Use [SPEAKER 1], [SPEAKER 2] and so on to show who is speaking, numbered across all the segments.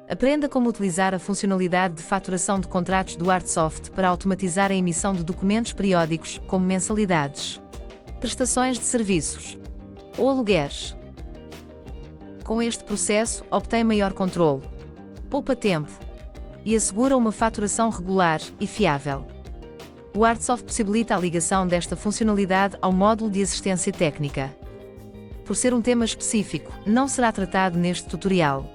[SPEAKER 1] Aprenda como utilizar a funcionalidade de faturação de contratos do Artsoft para automatizar a emissão de documentos periódicos, como mensalidades, prestações de serviços ou alugueres. Com este processo, obtém maior controle, poupa tempo e assegura uma faturação regular e fiável. O Artsoft possibilita a ligação desta funcionalidade ao módulo de assistência técnica. Por ser um tema específico, não será tratado neste tutorial.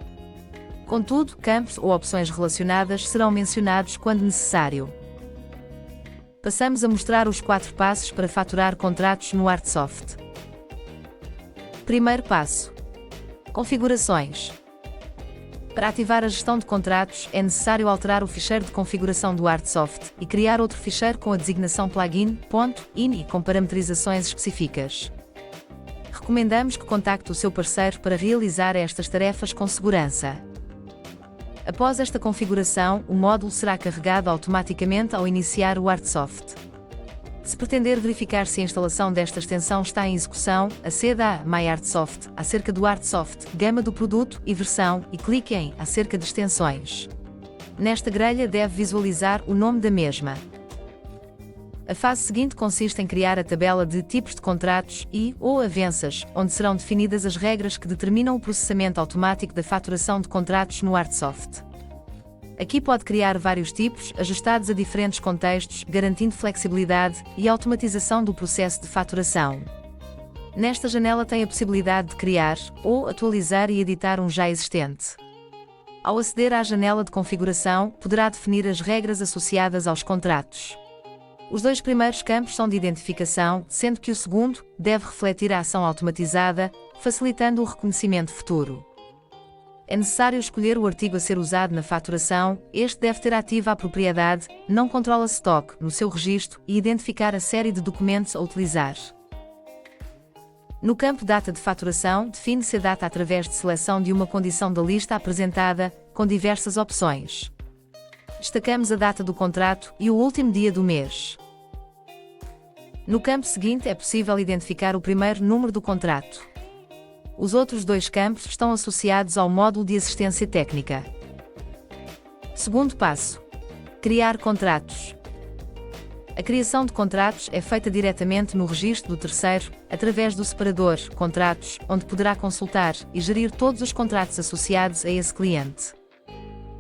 [SPEAKER 1] Contudo, campos ou opções relacionadas serão mencionados quando necessário. Passamos a mostrar os 4 passos para faturar contratos no Artsoft. Primeiro passo: configurações. Para ativar a gestão de contratos, é necessário alterar o ficheiro de configuração do Artsoft e criar outro ficheiro com a designação plugin.in e com parametrizações específicas. Recomendamos que contacte o seu parceiro para realizar estas tarefas com segurança. Após esta configuração, o módulo será carregado automaticamente ao iniciar o Artsoft. Se pretender verificar se a instalação desta extensão está em execução, aceda a My Artsoft, acerca do Artsoft, gama do produto e versão, e clique em Acerca de extensões. Nesta grelha deve visualizar o nome da mesma. A fase seguinte consiste em criar a tabela de tipos de contratos ou avanças, onde serão definidas as regras que determinam o processamento automático da faturação de contratos no Artsoft. Aqui pode criar vários tipos, ajustados a diferentes contextos, garantindo flexibilidade e automatização do processo de faturação. Nesta janela tem a possibilidade de criar ou atualizar e editar um já existente. Ao aceder à janela de configuração, poderá definir as regras associadas aos contratos. Os 2 primeiros campos são de identificação, sendo que o segundo deve refletir a ação automatizada, facilitando o reconhecimento futuro. É necessário escolher o artigo a ser usado na faturação, este deve ter ativa a propriedade, não controla stock, no seu registro e identificar a série de documentos a utilizar. No campo Data de faturação, define-se a data através de seleção de uma condição da lista apresentada, com diversas opções. Destacamos a data do contrato e o último dia do mês. No campo seguinte é possível identificar o primeiro número do contrato. Os outros 2 campos estão associados ao módulo de assistência técnica. Segundo passo: criar contratos. A criação de contratos é feita diretamente no registro do terceiro, através do separador Contratos, onde poderá consultar e gerir todos os contratos associados a esse cliente.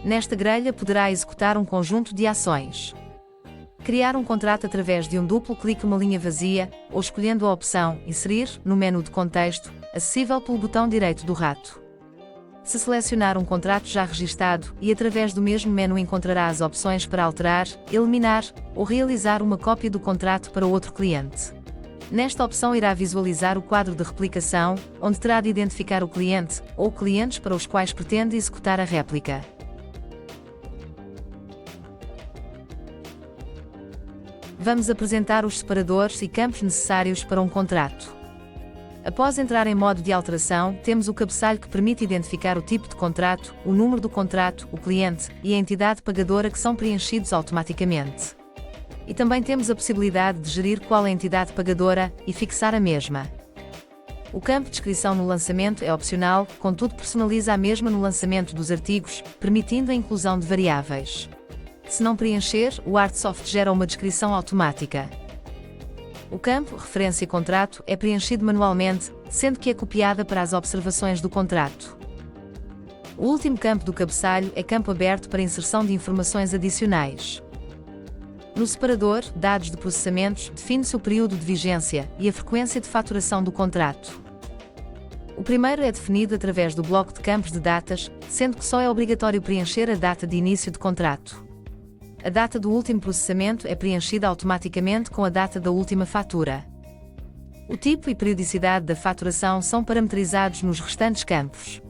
[SPEAKER 1] Nesta grelha poderá executar um conjunto de ações. Criar um contrato através de um duplo clique uma linha vazia, ou escolhendo a opção Inserir no menu de contexto, acessível pelo botão direito do rato. Se selecionar um contrato já registado, e através do mesmo menu encontrará as opções para alterar, eliminar ou realizar uma cópia do contrato para outro cliente. Nesta opção irá visualizar o quadro de replicação, onde terá de identificar o cliente ou clientes para os quais pretende executar a réplica. Vamos apresentar os separadores e campos necessários para um contrato. Após entrar em modo de alteração, temos o cabeçalho que permite identificar o tipo de contrato, o número do contrato, o cliente e a entidade pagadora que são preenchidos automaticamente. E também temos a possibilidade de gerir qual é a entidade pagadora e fixar a mesma. O campo Descrição no lançamento é opcional, contudo personaliza a mesma no lançamento dos artigos, permitindo a inclusão de variáveis. Se não preencher, o Artsoft gera uma descrição automática. O campo Referência Contrato é preenchido manualmente, sendo que é copiada para as observações do contrato. O último campo do cabeçalho é campo aberto para inserção de informações adicionais. No separador Dados de processamentos, define-se o período de vigência e a frequência de faturação do contrato. O primeiro é definido através do bloco de campos de datas, sendo que só é obrigatório preencher a data de início de contrato. A data do último processamento é preenchida automaticamente com a data da última fatura. O tipo e periodicidade da faturação são parametrizados nos restantes campos.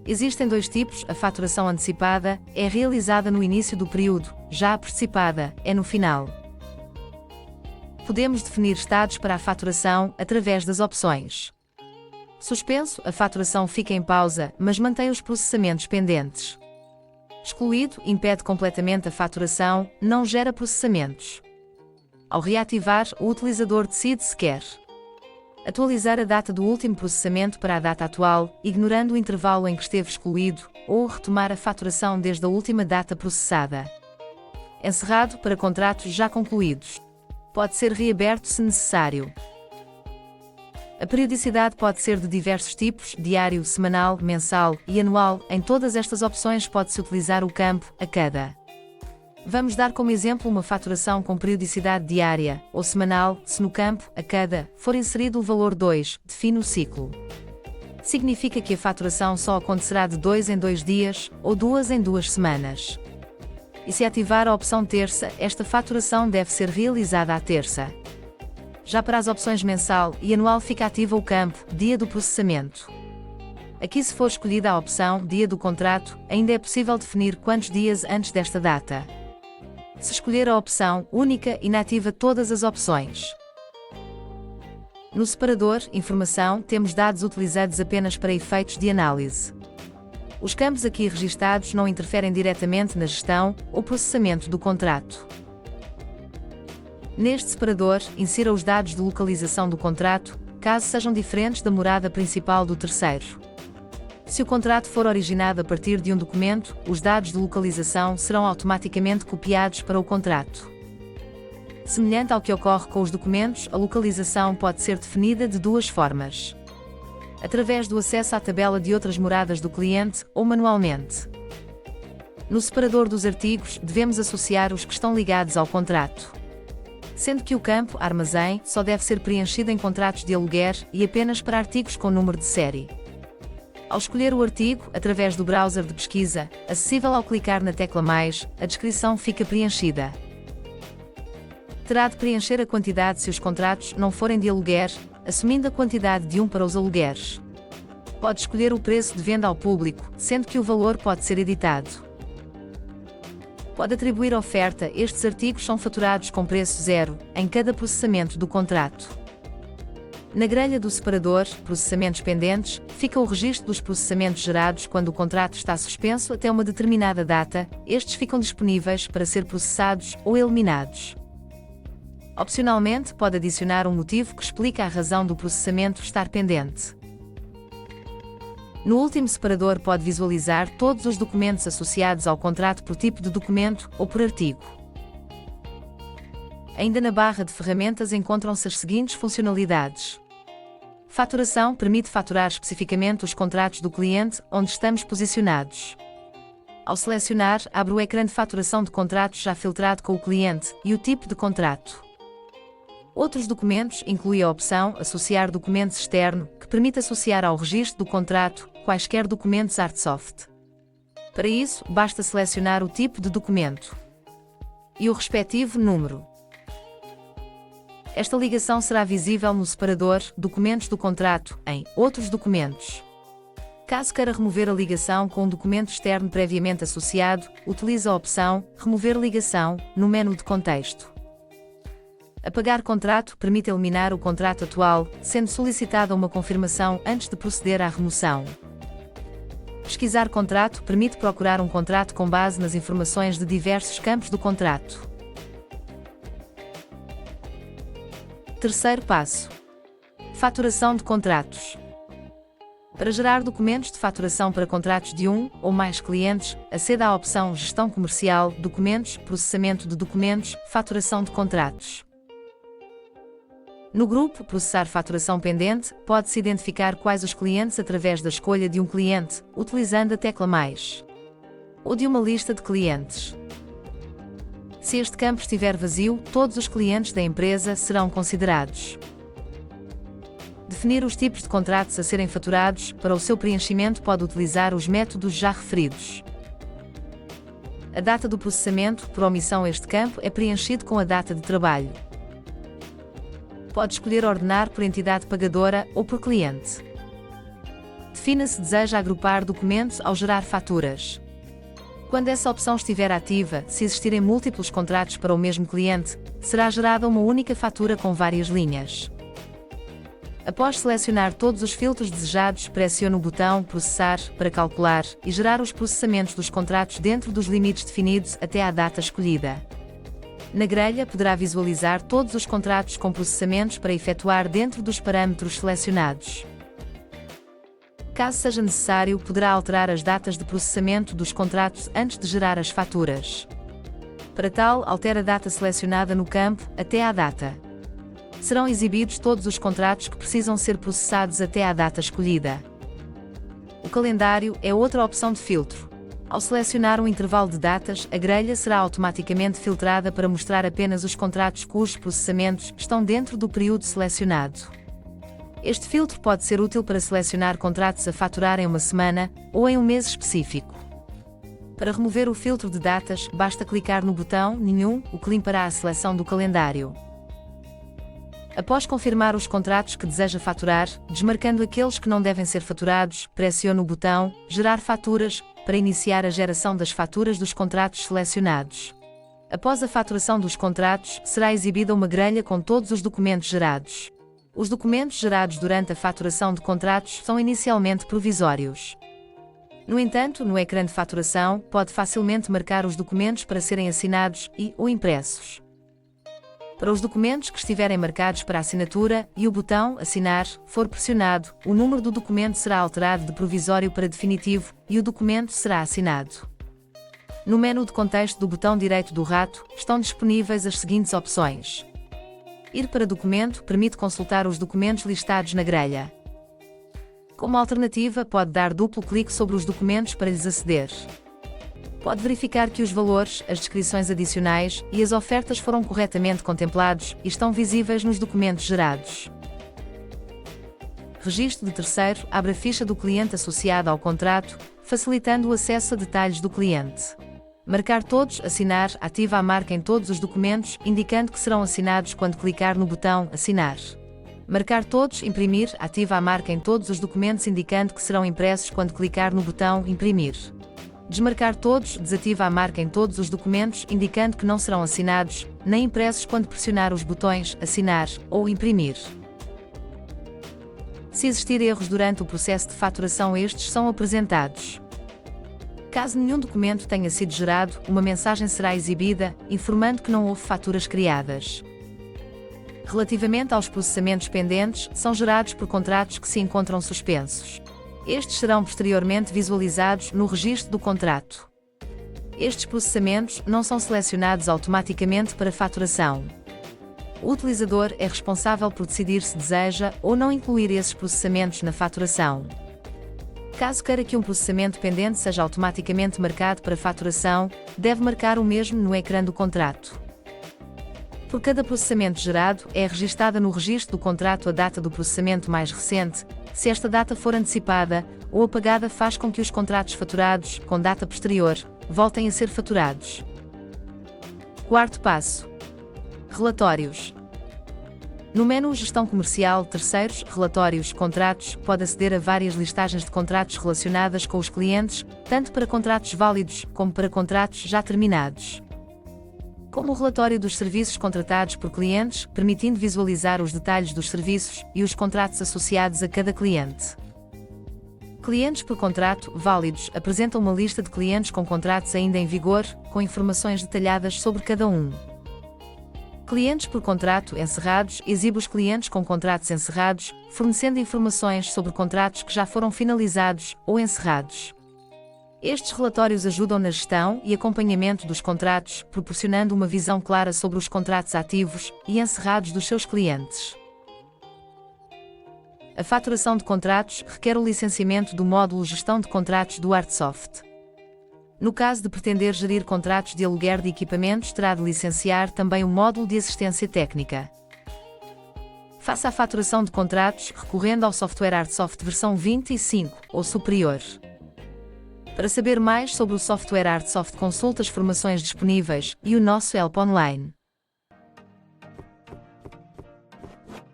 [SPEAKER 1] Existem 2 tipos: a faturação antecipada é realizada no início do período, já a participada é no final. Podemos definir estados para a faturação através das opções. Suspenso, a faturação fica em pausa, mas mantém os processamentos pendentes. Excluído, impede completamente a faturação, não gera processamentos. Ao reativar, o utilizador decide se quer Atualizar a data do último processamento para a data atual, ignorando o intervalo em que esteve excluído, ou retomar a faturação desde a última data processada. Encerrado para contratos já concluídos. Pode ser reaberto se necessário. A periodicidade pode ser de diversos tipos, diário, semanal, mensal e anual. Em todas estas opções pode-se utilizar o campo a cada. Vamos dar como exemplo uma faturação com periodicidade diária ou semanal, se no campo a cada for inserido o valor 2, define o ciclo. Significa que a faturação só acontecerá de 2 em 2 dias ou 2 em 2 semanas. E se ativar a opção terça, esta faturação deve ser realizada à terça. Já para as opções mensal e anual fica ativa o campo dia do processamento. Aqui, se for escolhida a opção dia do contrato, ainda é possível definir quantos dias antes desta data. Se escolher a opção única, inativa todas as opções. No separador Informação, temos dados utilizados apenas para efeitos de análise. Os campos aqui registados não interferem diretamente na gestão ou processamento do contrato. Neste separador, insira os dados de localização do contrato, caso sejam diferentes da morada principal do terceiro. Se o contrato for originado a partir de um documento, os dados de localização serão automaticamente copiados para o contrato. Semelhante ao que ocorre com os documentos, a localização pode ser definida de duas formas: através do acesso à tabela de outras moradas do cliente ou manualmente. No separador dos artigos, devemos associar os que estão ligados ao contrato, sendo que o campo armazém só deve ser preenchido em contratos de aluguer e apenas para artigos com número de série. Ao escolher o artigo, através do browser de pesquisa, acessível ao clicar na tecla mais, a descrição fica preenchida. Terá de preencher a quantidade se os contratos não forem de aluguer, assumindo a quantidade de 1 para os alugueres. Pode escolher o preço de venda ao público, sendo que o valor pode ser editado. Pode atribuir oferta. Estes artigos são faturados com preço zero, em cada processamento do contrato. Na grelha do separador Processamentos pendentes, fica o registro dos processamentos gerados quando o contrato está suspenso até uma determinada data. Estes ficam disponíveis para ser processados ou eliminados. Opcionalmente, pode adicionar um motivo que explica a razão do processamento estar pendente. No último separador pode visualizar todos os documentos associados ao contrato por tipo de documento ou por artigo. Ainda na barra de ferramentas encontram-se as seguintes funcionalidades. Faturação permite faturar especificamente os contratos do cliente onde estamos posicionados. Ao selecionar, abre o ecrã de faturação de contratos já filtrado com o cliente e o tipo de contrato. Outros documentos inclui a opção Associar documentos externo, que permite associar ao registro do contrato quaisquer documentos Artsoft. Para isso, basta selecionar o tipo de documento e o respectivo número. Esta ligação será visível no separador Documentos do contrato, em Outros documentos. Caso queira remover a ligação com um documento externo previamente associado, utilize a opção Remover ligação no menu de contexto. Apagar contrato permite eliminar o contrato atual, sendo solicitada uma confirmação antes de proceder à remoção. Pesquisar contrato permite procurar um contrato com base nas informações de diversos campos do contrato. Terceiro passo: faturação de contratos. Para gerar documentos de faturação para contratos de um ou mais clientes, aceda à opção Gestão Comercial, Documentos, Processamento de documentos, Faturação de contratos. No grupo Processar faturação pendente, pode-se identificar quais os clientes através da escolha de um cliente, utilizando a tecla mais, ou de uma lista de clientes. Se este campo estiver vazio, todos os clientes da empresa serão considerados. Definir os tipos de contratos a serem faturados. Para o seu preenchimento pode utilizar os métodos já referidos. A data do processamento, por omissão este campo é preenchido com a data de trabalho. Pode escolher ordenar por entidade pagadora ou por cliente. Defina se deseja agrupar documentos ao gerar faturas. Quando essa opção estiver ativa, se existirem múltiplos contratos para o mesmo cliente, será gerada uma única fatura com várias linhas. Após selecionar todos os filtros desejados, pressione o botão Processar para calcular e gerar os processamentos dos contratos dentro dos limites definidos até à data escolhida. Na grelha poderá visualizar todos os contratos com processamentos para efetuar dentro dos parâmetros selecionados. Caso seja necessário, poderá alterar as datas de processamento dos contratos antes de gerar as faturas. Para tal, altere a data selecionada no campo até à data. Serão exibidos todos os contratos que precisam ser processados até à data escolhida. O calendário é outra opção de filtro. Ao selecionar um intervalo de datas, a grelha será automaticamente filtrada para mostrar apenas os contratos cujos processamentos estão dentro do período selecionado. Este filtro pode ser útil para selecionar contratos a faturar em uma semana ou em um mês específico. Para remover o filtro de datas, basta clicar no botão Nenhum, o que limpará a seleção do calendário. Após confirmar os contratos que deseja faturar, desmarcando aqueles que não devem ser faturados, pressione o botão Gerar faturas para iniciar a geração das faturas dos contratos selecionados. Após a faturação dos contratos, será exibida uma grelha com todos os documentos gerados. Os documentos gerados durante a faturação de contratos são inicialmente provisórios. No entanto, no ecrã de faturação, pode facilmente marcar os documentos para serem assinados ou impressos. Para os documentos que estiverem marcados para assinatura e o botão Assinar for pressionado, o número do documento será alterado de provisório para definitivo e o documento será assinado. No menu de contexto do botão direito do rato, estão disponíveis as seguintes opções. Ir para documento permite consultar os documentos listados na grelha. Como alternativa, pode dar duplo clique sobre os documentos para lhes aceder. Pode verificar que os valores, as descrições adicionais e as ofertas foram corretamente contemplados e estão visíveis nos documentos gerados. Registro de terceiro abre a ficha do cliente associada ao contrato, facilitando o acesso a detalhes do cliente. Marcar todos, assinar, ativa a marca em todos os documentos, indicando que serão assinados quando clicar no botão Assinar. Marcar todos, imprimir, ativa a marca em todos os documentos, indicando que serão impressos quando clicar no botão Imprimir. Desmarcar todos, desativa a marca em todos os documentos, indicando que não serão assinados, nem impressos quando pressionar os botões Assinar ou Imprimir. Se existir erros durante o processo de faturação, estes são apresentados. Caso nenhum documento tenha sido gerado, uma mensagem será exibida, informando que não houve faturas criadas. Relativamente aos processamentos pendentes, são gerados por contratos que se encontram suspensos. Estes serão posteriormente visualizados no registro do contrato. Estes processamentos não são selecionados automaticamente para faturação. O utilizador é responsável por decidir se deseja ou não incluir esses processamentos na faturação. Caso queira que um processamento pendente seja automaticamente marcado para faturação, deve marcar o mesmo no ecrã do contrato. Por cada processamento gerado, é registada no registro do contrato a data do processamento mais recente. Se esta data for antecipada ou apagada, faz com que os contratos faturados, com data posterior, voltem a ser faturados. Quarto passo: relatórios. No menu Gestão Comercial, Terceiros, Relatórios, Contratos, pode aceder a várias listagens de contratos relacionadas com os clientes, tanto para contratos válidos como para contratos já terminados. Como o relatório dos serviços contratados por clientes, permitindo visualizar os detalhes dos serviços e os contratos associados a cada cliente. Clientes por contrato válidos apresentam uma lista de clientes com contratos ainda em vigor, com informações detalhadas sobre cada um. Clientes por contrato encerrados exibe os clientes com contratos encerrados, fornecendo informações sobre contratos que já foram finalizados ou encerrados. Estes relatórios ajudam na gestão e acompanhamento dos contratos, proporcionando uma visão clara sobre os contratos ativos e encerrados dos seus clientes. A faturação de contratos requer o licenciamento do módulo Gestão de Contratos do Artsoft. No caso de pretender gerir contratos de aluguer de equipamentos, terá de licenciar também o módulo de assistência técnica. Faça a faturação de contratos recorrendo ao software Artsoft versão 25 ou superior. Para saber mais sobre o software Artsoft, consulte as formações disponíveis e o nosso help online.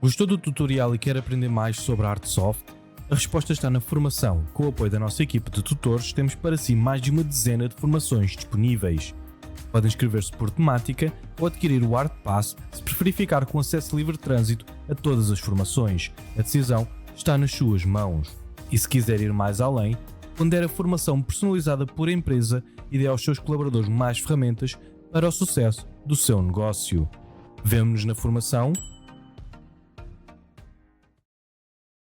[SPEAKER 2] Gostou do tutorial e quer aprender mais sobre a Artsoft? A resposta está na formação. Com o apoio da nossa equipe de tutores, temos para si mais de uma dezena de formações disponíveis. Pode inscrever-se por temática ou adquirir o ArtPass se preferir ficar com acesso livre de trânsito a todas as formações. A decisão está nas suas mãos. E se quiser ir mais além, pondere a formação personalizada por empresa e dê aos seus colaboradores mais ferramentas para o sucesso do seu negócio. Vemo-nos na formação